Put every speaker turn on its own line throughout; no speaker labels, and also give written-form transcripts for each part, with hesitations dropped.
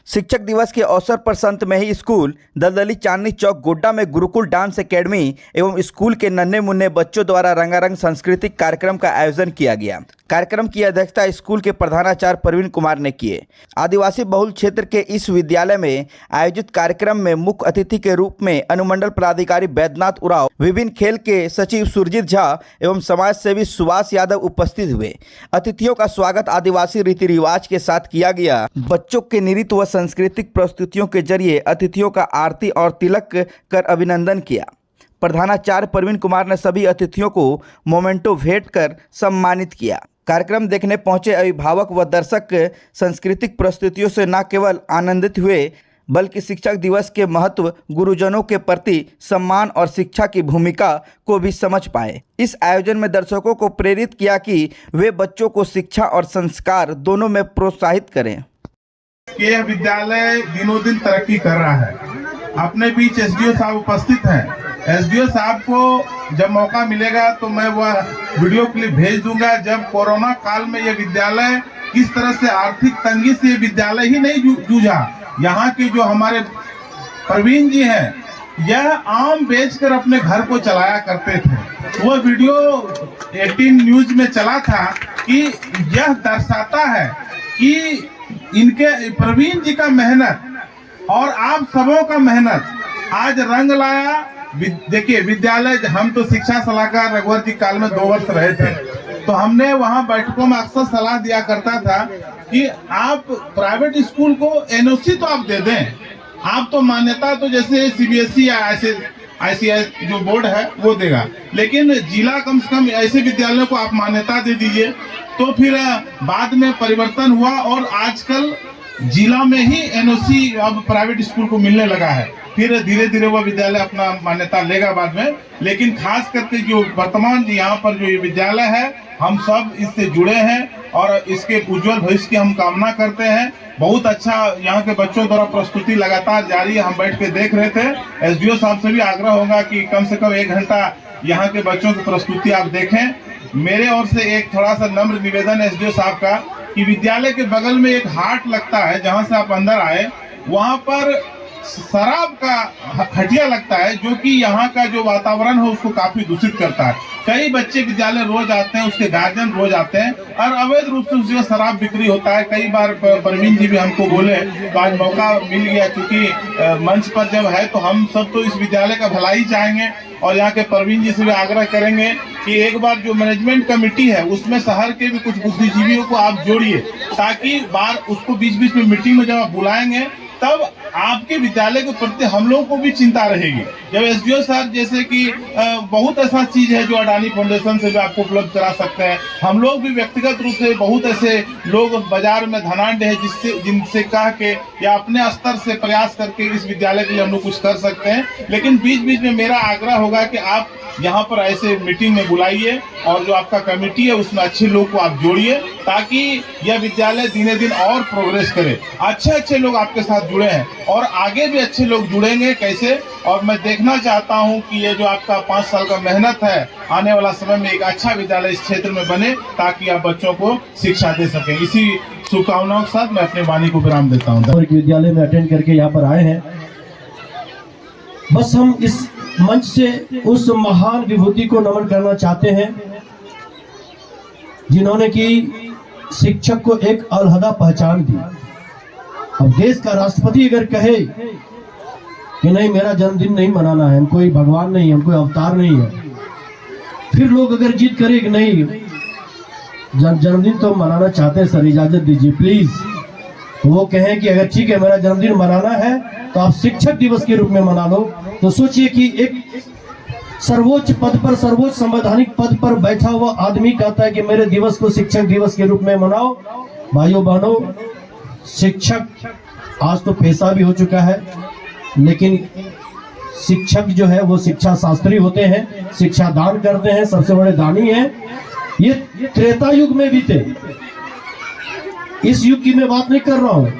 शिक्षक दिवस के अवसर पर संत महई स्कूल, दलदली चांदनी चौक, गोड्डा में गुरुकुल डांस एकेडमी एवं स्कूल के नन्हे मुन्ने बच्चों द्वारा रंगारंग सांस्कृतिक कार्यक्रम का आयोजन किया गया। कार्यक्रम की अध्यक्षता स्कूल के प्रधानाचार्य प्रवीण कुमार ने किए। आदिवासी बहुल क्षेत्र के इस विद्यालय में आयोजित कार्यक्रम में मुख्य अतिथि के रूप में अनुमंडल पदाधिकारी बैद्यनाथ उराव, विभिन्न खेल के सचिव सुरजीत झा एवं समाज सेवी सुभाष यादव उपस्थित हुए। अतिथियों का स्वागत आदिवासी रीति रिवाज के साथ किया गया। बच्चों के नृत्य व सांस्कृतिक प्रस्तुतियों के जरिए अतिथियों का आरती और तिलक कर अभिनंदन किया। प्रधानाचार्य प्रवीण कुमार ने सभी अतिथियों को मोमेंटो भेंट कर सम्मानित किया। कार्यक्रम देखने पहुंचे अभिभावक व दर्शक सांस्कृतिक प्रस्तुतियों से न केवल आनंदित हुए बल्कि शिक्षक दिवस के महत्व, गुरुजनों के प्रति सम्मान और शिक्षा की भूमिका को भी समझ पाए। इस आयोजन में दर्शकों को प्रेरित किया कि वे बच्चों को शिक्षा और संस्कार दोनों में प्रोत्साहित करें।
यह विद्यालय दिनों दिन तरक्की कर रहा है। अपने बीच एसडीओ साहब उपस्थित हैं। एसडीओ साहब को जब मौका मिलेगा तो मैं वह वीडियो क्लिप भेज दूंगा जब कोरोना काल में यह विद्यालय किस तरह से आर्थिक तंगी से विद्यालय ही नहीं जूझा। यहाँ के जो हमारे प्रवीण जी हैं, यह आम बेचकर अपने घर को चलाया करते थे। वह वीडियो 18 न्यूज में चला था कि यह दर्शाता है कि इनके प्रवीण जी का मेहनत और आप सबों का मेहनत आज रंग लाया। देखिए, विद्यालय, हम तो शिक्षा सलाहकार रघुवर जी काल में 2 वर्ष रहे थे, तो हमने वहां बैठकों में अक्सर सलाह दिया करता था कि आप प्राइवेट स्कूल को एनओसी तो आप दे दें, आप तो मान्यता तो जैसे सीबीएसई या आईसीएसई जो बोर्ड है वो देगा, लेकिन जिला कम से कम ऐसे विद्यालयों को आप मान्यता दे दीजिए। तो फिर बाद में परिवर्तन हुआ और आजकल जिला में ही एनओसी अब प्राइवेट स्कूल को मिलने लगा है। फिर धीरे धीरे वह विद्यालय अपना मान्यता लेगा बाद में, लेकिन खास करके जो वर्तमान यहाँ पर जो ये विद्यालय है, हम सब इससे जुड़े हैं और इसके उज्जवल भविष्य की हम कामना करते हैं। बहुत अच्छा यहाँ के बच्चों द्वारा प्रस्तुति लगातार जारी है, हम बैठ के देख रहे थे। एसडीओ साहब से भी आग्रह होगा कि कम से कम 1 घंटा यहाँ के बच्चों की प्रस्तुति आप देखें। मेरे ओर से एक थोड़ा सा नम्र निवेदन है एसडीओ साहब का कि विद्यालय के बगल में एक हाट लगता है, जहाँ से आप अंदर आए वहाँ पर शराब का हटिया लगता है, जो कि यहाँ का जो वातावरण है उसको काफी दूषित करता है। कई बच्चे विद्यालय रोज आते हैं, उसके गार्जियन रोज आते हैं और अवैध रूप से उसमें शराब बिक्री होता है। कई बार प्रवीण जी भी हमको बोले, तो आज मौका मिल गया क्योंकि मंच पर जब है तो हम सब तो इस विद्यालय का भलाई चाहेंगे और यहाँ के प्रवीण जी से भी आग्रह करेंगे कि एक बार जो मैनेजमेंट कमेटी है उसमें शहर के भी कुछ बुद्धिजीवियों को आप जोड़िए, ताकि बार उसको बीच बीच में मीटिंग में जब आप बुलाएंगे तब आपके विद्यालय के प्रति हम लोगों को भी चिंता रहेगी। जब एसडीओ साहब जैसे कि बहुत ऐसा चीज है जो अडानी फाउंडेशन से भी आपको उपलब्ध करा सकते हैं। हम लोग भी व्यक्तिगत रूप से बहुत ऐसे लोग बाजार में धनाढ्य है जिनसे कह के या अपने स्तर से प्रयास करके इस विद्यालय के लिए हम लोग कुछ कर सकते हैं। लेकिन बीच बीच में मेरा आग्रह होगा कि आप यहाँ पर ऐसे मीटिंग में बुलाइए और जो आपका कमेटी है उसमें अच्छे लोग को आप जोड़िए, ताकि यह विद्यालय दिने दिन और प्रोग्रेस करे। अच्छे लोग आपके साथ जुड़े हैं और आगे भी अच्छे लोग जुड़ेंगे कैसे, और मैं देखना चाहता हूं कि ये जो आपका 5 साल का मेहनत है आने वाला समय में एक अच्छा विद्यालय इस क्षेत्र में बने, ताकि आप बच्चों को शिक्षा दे सकें। इसी शुभकामनाओं के साथ मैं अपनी वाणी को विराम देता हूँ।
विद्यालय में अटेंड करके यहाँ पर आए हैं, बस हम इस मंच से उस महान विभूति को नमन करना चाहते हैं जिन्होंने कि शिक्षक को एक अलहदा पहचान दी। अब देश का राष्ट्रपति अगर कहे कि नहीं, मेरा जन्मदिन नहीं मनाना है, हम कोई भगवान नहीं, हम कोई अवतार नहीं है, फिर लोग अगर जिद करे कि नहीं जन्मदिन तो मनाना चाहते हैं सर, इजाजत दीजिए प्लीज, तो वो कहें कि अगर ठीक है मेरा जन्मदिन मनाना है तो आप शिक्षक दिवस के रूप में मना लो। तो सोचिए कि एक सर्वोच्च पद पर, सर्वोच्च संवैधानिक पद पर बैठा हुआ आदमी कहता है कि मेरे दिवस को शिक्षक दिवस के रूप में मनाओ। भाइयों बहनों, शिक्षक आज तो पेशा भी हो चुका है, लेकिन शिक्षक जो है वो शिक्षा शास्त्री होते हैं, शिक्षा दान करते हैं, सबसे बड़े दानी हैं। ये त्रेता युग में भी थे, इस युग की मैं बात नहीं कर रहा हूँ।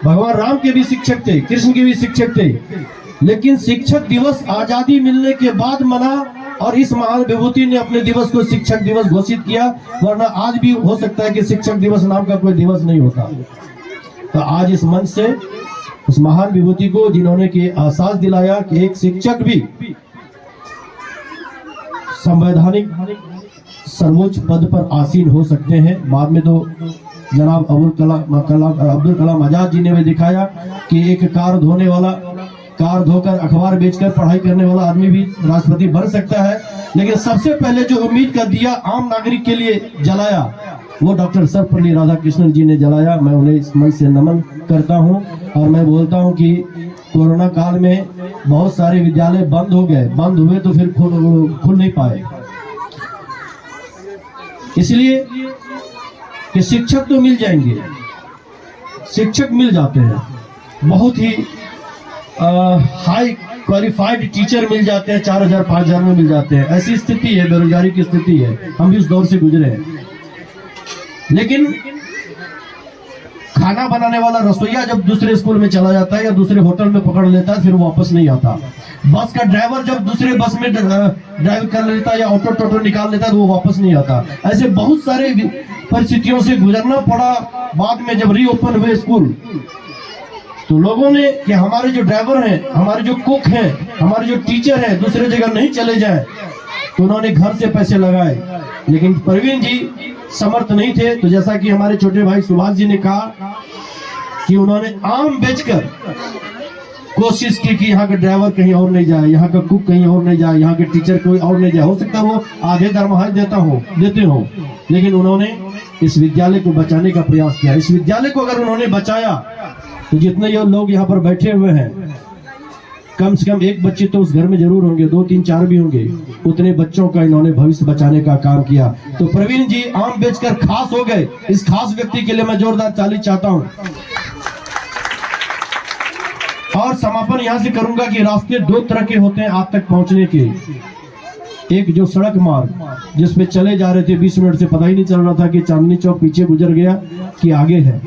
भगवान राम के भी शिक्षक थे, कृष्ण के भी शिक्षक थे, लेकिन शिक्षक दिवस आजादी मिलने के बाद मना और इस महान विभूति ने अपने दिवस को शिक्षक दिवस घोषित किया, वरना आज भी हो सकता है कि शिक्षक दिवस नाम का कोई दिवस नहीं होता। तो आज इस मंच से उस महान विभूति को, जिन्होंने कि एहसास दिलाया कि एक शिक्षक भी संवैधानिक सर्वोच्च पद पर आसीन हो सकते हैं। बाद में तो जनाब अब्दुल कलाम आजाद जी ने भी दिखाया कि एक कार धोने वाला, कार धोकर अखबार बेचकर पढ़ाई करने वाला आदमी भी राष्ट्रपति बन सकता है। लेकिन सबसे पहले जो उम्मीद का दिया आम नागरिक के लिए जलाया, वो डॉक्टर सर्वपल्ली राधाकृष्णन जी ने जलाया। मैं उन्हें इस मन से नमन करता हूं। और मैं बोलता हूं कि कोरोना काल में बहुत सारे विद्यालय बंद हो गए, बंद हुए तो फिर खुल नहीं पाए। इसलिए कि शिक्षक तो मिल जाएंगे, शिक्षक मिल जाते हैं, बहुत ही हाई क्वालिफाइड टीचर मिल जाते हैं, 4000 5000 में मिल जाते हैं। ऐसी स्थिति है, बेरोजगारी की स्थिति है, हम भी उस दौर से गुजरे हैं। लेकिन खाना बनाने वाला रसोईया जब दूसरे स्कूल में चला जाता है या दूसरे होटल में पकड़ लेता है, फिर वो वापस नहीं आता। बस का ड्राइवर जब दूसरे बस में ड्राइव कर लेता है या ऑटो टोटो निकाल लेता है, तो वो वापस नहीं आता। ऐसे बहुत सारे परिस्थितियों से गुजरना पड़ा। बाद में जब रीओपन हुए स्कूल, तो लोगों ने कि हमारे जो ड्राइवर हैं, हमारे जो कुक हैं, हमारे जो टीचर हैं, दूसरे जगह नहीं चले जाएं, तो उन्होंने घर से पैसे लगाए। लेकिन प्रवीण जी समर्थ नहीं थे, तो जैसा कि हमारे छोटे भाई सुभाष जी ने कहा कि उन्होंने आम बेचकर कोशिश की कि यहाँ का ड्राइवर कहीं और नहीं जाए, यहाँ का कुक कहीं और नहीं जाए, यहाँ के टीचर कोई और नहीं जाए। हो सकता है वो आधे दरमाहा देते हो, लेकिन उन्होंने इस विद्यालय को बचाने का प्रयास किया। इस विद्यालय को अगर उन्होंने बचाया, तो जितने ये लोग यहाँ पर बैठे हुए हैं, कम से कम एक बच्चे तो उस घर में जरूर होंगे, 2 3 4 भी होंगे। उतने बच्चों का इन्होंने भविष्य बचाने का काम किया। तो प्रवीण जी आम बेचकर खास हो गए। इस खास व्यक्ति के लिए मैं जोरदार ताली चाहता हूं। और समापन यहां से करूंगा कि रास्ते 2 तरह के होते हैं आज तक पहुंचने के। एक जो सड़क मार्ग, जिसपे चले जा रहे थे, 20 मिनट से पता ही नहीं चल रहा था कि चांदनी चौक पीछे गुजर गया कि आगे है।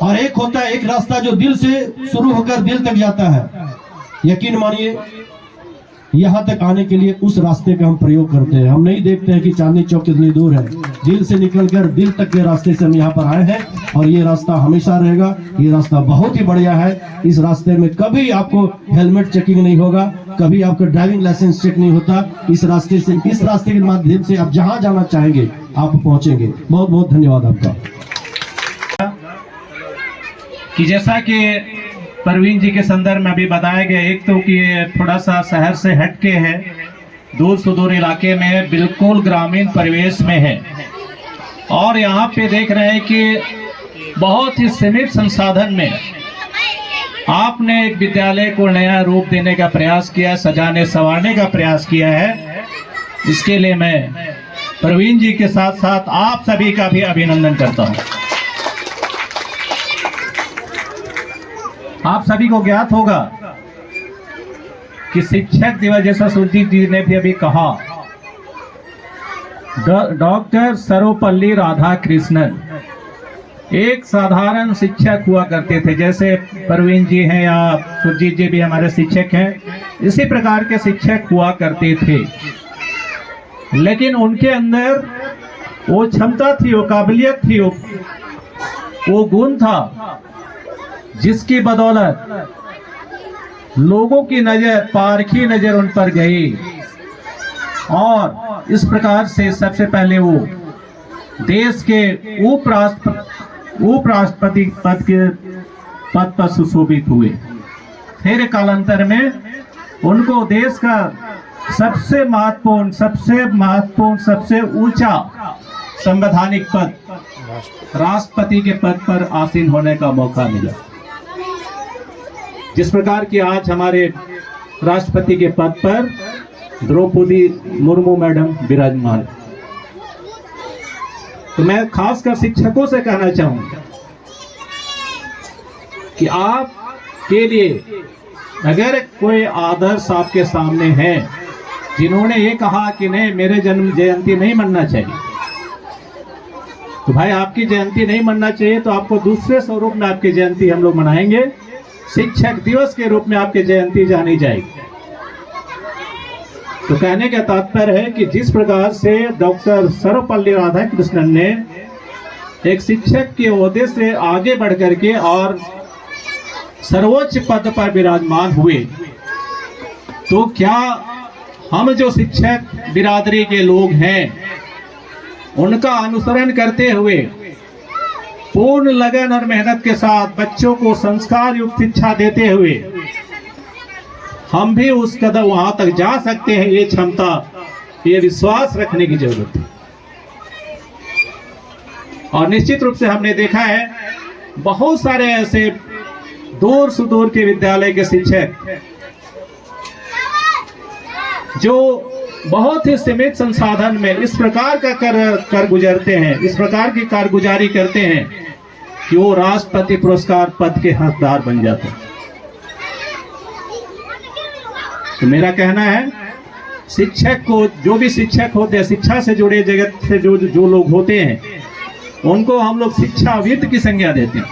और एक होता है एक रास्ता जो दिल से शुरू होकर दिल तक जाता है। यकीन मानिए, यहाँ तक आने के लिए उस रास्ते का हम प्रयोग करते हैं। हम नहीं देखते हैं कि चांदनी चौक कितनी दूर है। दिल से निकलकर दिल तक के रास्ते से हम यहाँ पर आए हैं, और ये रास्ता हमेशा रहेगा। ये रास्ता बहुत ही बढ़िया है। इस रास्ते में कभी आपको हेलमेट चेकिंग नहीं होगा, कभी आपका ड्राइविंग लाइसेंस चेक नहीं होता। इस रास्ते के माध्यम से आप जहाँ जाना चाहेंगे आप पहुंचेंगे। बहुत बहुत धन्यवाद आपका।
कि जैसा कि परवीन जी के संदर्भ में अभी बताया गया, एक तो कि थोड़ा सा शहर से हटके है, दूर सुदूर इलाके में, बिल्कुल ग्रामीण परिवेश में है। और यहाँ पे देख रहे हैं कि बहुत ही सीमित संसाधन में आपने एक विद्यालय को नया रूप देने का प्रयास किया, सजाने संवारने का प्रयास किया है। इसके लिए मैं परवीन जी के साथ साथ आप सभी का भी अभिनंदन करता हूँ। आप सभी को ज्ञात होगा कि शिक्षक दिवस, जैसा सुरजीत जी ने भी अभी कहा, डॉक्टर सर्वपल्ली राधाकृष्णन एक साधारण शिक्षक हुआ करते थे। जैसे परवीन जी हैं या सुरजीत जी भी हमारे शिक्षक हैं, इसी प्रकार के शिक्षक हुआ करते थे। लेकिन उनके अंदर वो क्षमता थी, वो काबिलियत थी, वो गुण था, जिसकी बदौलत लोगों की नजर, पारखी नजर उन पर गई। और इस प्रकार से सबसे पहले वो देश के उपराष्ट्रपति पद पर सुशोभित हुए। फिर कालांतर में उनको देश का सबसे महत्वपूर्ण, सबसे ऊंचा संवैधानिक पद, राष्ट्रपति के पद पर आसीन होने का मौका मिला। जिस प्रकार की आज हमारे राष्ट्रपति के पद पर द्रौपदी मुर्मू मैडम विराजमान। तो मैं खासकर शिक्षकों से कहना चाहूंगा कि आप के लिए अगर कोई आदर्श आपके सामने है, जिन्होंने ये कहा कि नहीं मेरे जन्म जयंती नहीं मनना चाहिए, तो भाई आपकी जयंती नहीं मनना चाहिए, तो आपको दूसरे स्वरूप में आपकी जयंती हम लोग मनाएंगे। शिक्षक दिवस के रूप में आपकी जयंती जानी जाएगी। तो कहने का तात्पर्य है कि जिस प्रकार से डॉक्टर सर्वपल्ली राधाकृष्णन ने एक शिक्षक के ओहदे से आगे बढ़ करके और सर्वोच्च पद पर विराजमान हुए, तो क्या हम जो शिक्षक बिरादरी के लोग हैं उनका अनुसरण करते हुए पूर्ण लगन और मेहनत के साथ बच्चों को संस्कार युक्त शिक्षा देते हुए हम भी उस कदम वहां तक जा सकते हैं, ये क्षमता, ये विश्वास रखने की जरूरत है। और निश्चित रूप से हमने देखा है बहुत सारे ऐसे दूर सुदूर के विद्यालय के शिक्षक जो बहुत ही सीमित संसाधन में इस प्रकार का कर गुजरते हैं, इस प्रकार की कारगुजारी करते हैं कि वो राष्ट्रपति पुरस्कार पद के हकदार बन जाते हैं। तो मेरा कहना है, शिक्षक को, जो भी शिक्षक होते हैं, शिक्षा से जुड़े जगत से जो लोग होते हैं, उनको हम लोग शिक्षाविद की संज्ञा देते हैं,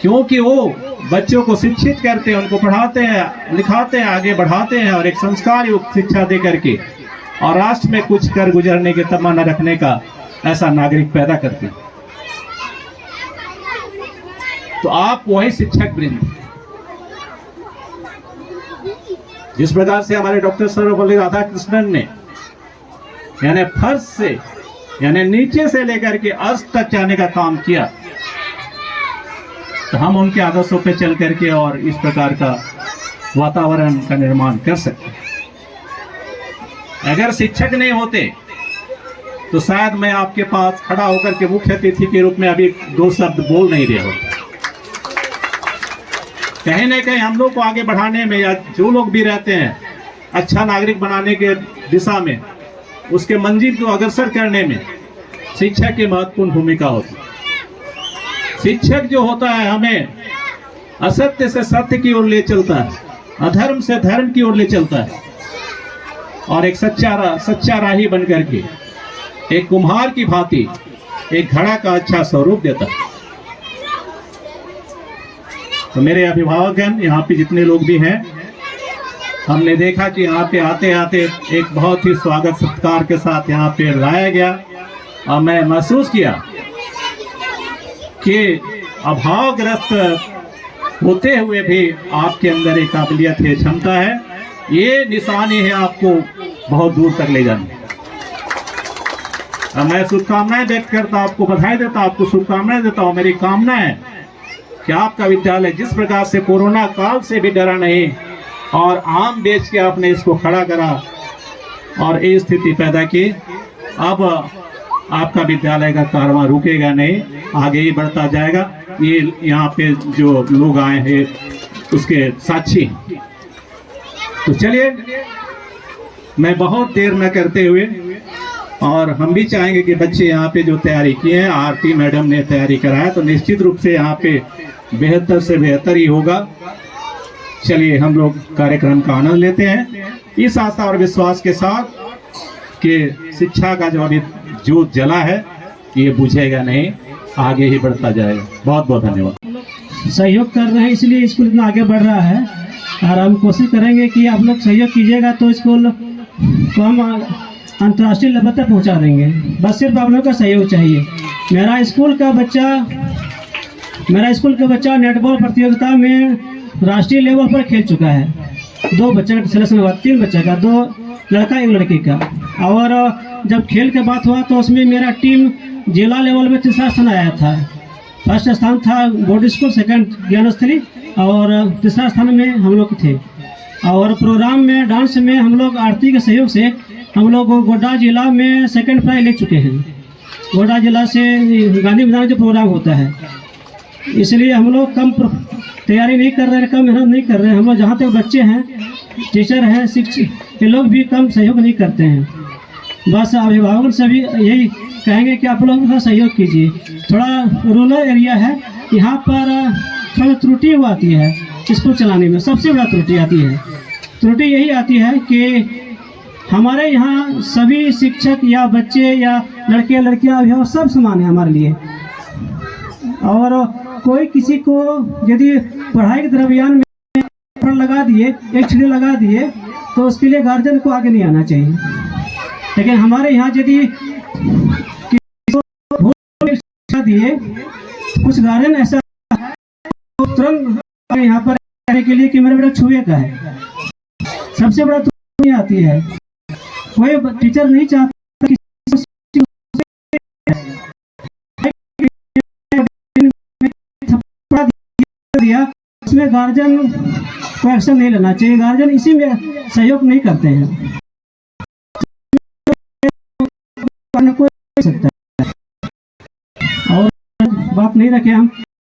क्योंकि वो बच्चों को शिक्षित करते हैं, उनको पढ़ाते हैं, लिखाते हैं, आगे बढ़ाते हैं और एक संस्कार युक्त शिक्षा दे करके और राष्ट्र में कुछ कर गुजरने की तमन्ना रखने का ऐसा नागरिक पैदा करते हैं। तो आप वही शिक्षक वृंद, जिस प्रकार से हमारे डॉक्टर सर्वपल्ली राधाकृष्णन ने यानी फर्श से, यानी नीचे से लेकर के अर्श तक जाने का काम किया, तो हम उनके आदर्शों पे चल करके और इस प्रकार का वातावरण का निर्माण कर सकते हैं। अगर शिक्षक नहीं होते तो शायद मैं आपके पास खड़ा होकर के मुख्य अतिथि के रूप में अभी 2 शब्द बोल नहीं रहे होता। कहीं ना कहीं हम लोग को आगे बढ़ाने में, या जो लोग भी रहते हैं अच्छा नागरिक बनाने के दिशा में, उसके मंजिल को अग्रसर करने में शिक्षक की महत्वपूर्ण भूमिका होती है। शिक्षक जो होता है हमें असत्य से सत्य की ओर ले चलता है, अधर्म से धर्म की ओर ले चलता है और एक सच्चा राही बन करके एक कुम्हार की भांति एक घड़ा का अच्छा स्वरूप देता है। तो मेरे अभिभावकगण, यहाँ पे जितने लोग भी हैं, हमने देखा कि यहाँ पे आते आते एक बहुत ही स्वागत सत्कार के साथ यहाँ पे लाया गया और मैं महसूस किया कि अभावग्रस्त होते हुए भी आपके अंदर एक काबिलियत है, क्षमता है। ये निशानी है आपको बहुत दूर तक ले जाने। मैं शुभकामनाएं व्यक्त करता हूं, आपको बधाई देता हूं, आपको शुभकामनाएं देता हूं। मेरी कामना है कि आपका विद्यालय जिस प्रकार से कोरोना काल से भी डरा नहीं और आम बेच के आपने इसको खड़ा करा और ये स्थिति पैदा की, अब आपका विद्यालय का कारवां रुकेगा नहीं, आगे ही बढ़ता जाएगा। ये यहाँ पे जो लोग आए हैं उसके साक्षी। तो चलिए, मैं बहुत देर न करते हुए, और हम भी चाहेंगे कि बच्चे यहाँ पे जो तैयारी किए हैं, आरती मैडम ने तैयारी कराया, तो निश्चित रूप से यहाँ पे बेहतर से बेहतर ही होगा। चलिए हम लोग कार्यक्रम का आनंद लेते हैं इस आशा और विश्वास के साथ कि शिक्षा का जो अभी जोत जला है ये बुझेगा नहीं, आगे ही बढ़ता जाएगा। बहुत बहुत धन्यवाद।
सहयोग कर रहे हैं इसलिए स्कूल इतना आगे बढ़ रहा है और हम कोशिश करेंगे कि आप लोग सहयोग कीजिएगा तो स्कूल को हम अंतर्राष्ट्रीय लेवल तक पहुँचा देंगे। बस सिर्फ आप लोगों का सहयोग चाहिए। मेरा स्कूल का बच्चा नेटबॉल प्रतियोगिता में राष्ट्रीय लेवल पर खेल चुका है। 2 बच्चा का सिलेक्शन हुआ, 3 बच्चा का, 2 लड़का 1 लड़की का। और जब खेल के बात हुआ तो उसमें मेरा टीम जिला लेवल में 3रा स्थान आया था। फर्स्ट स्थान था बोर्ड स्कूल, सेकंड ज्ञानस्थली और 3रा स्थान में हम लोग थे। और प्रोग्राम में डांस में हम लोग आरती के सहयोग से हम लोग गोड्डा जिला में सेकंड प्राइज ले चुके हैं। गोड्डा जिला से गांधी मैदान जो प्रोग्राम होता है, इसलिए हम लोग कम तैयारी नहीं कर रहे हैं, कम मेहनत नहीं कर रहे हैं। हम लोग जहाँ तक बच्चे हैं, टीचर हैं, शिक्षक, ये लोग भी कम सहयोग नहीं करते हैं। बस अभिभावक से भी यही कहेंगे कि आप लोग का सहयोग कीजिए। थोड़ा रूरल एरिया है, यहाँ पर थोड़ी त्रुटि आती है स्कूल चलाने में। सबसे बड़ा त्रुटि आती है, त्रुटि यही आती है कि हमारे यहाँ सभी शिक्षक या बच्चे या लड़के लड़कियाँ अभिभावक सब समान है हमारे लिए। और कोई किसी को यदि पढ़ाई के दरमियान में लगा दिए, एक छड़ी लगा दिए, तो उसके लिए गार्जियन को आगे नहीं आना चाहिए। लेकिन हमारे यहाँ यदि दिए, कुछ गार्जियन ऐसा तो तुरंत यहाँ पर कहने के लिए कि मेरा बेटा छुए का है। सबसे बड़ा तो नहीं आती है, कोई टीचर नहीं चाहता कि दिया उसमें गार्जियन को एक्शन नहीं लेना चाहिए। गार्जियन इसी में सहयोग नहीं करते हैं, कोई सकता है। और बात नहीं रखे हम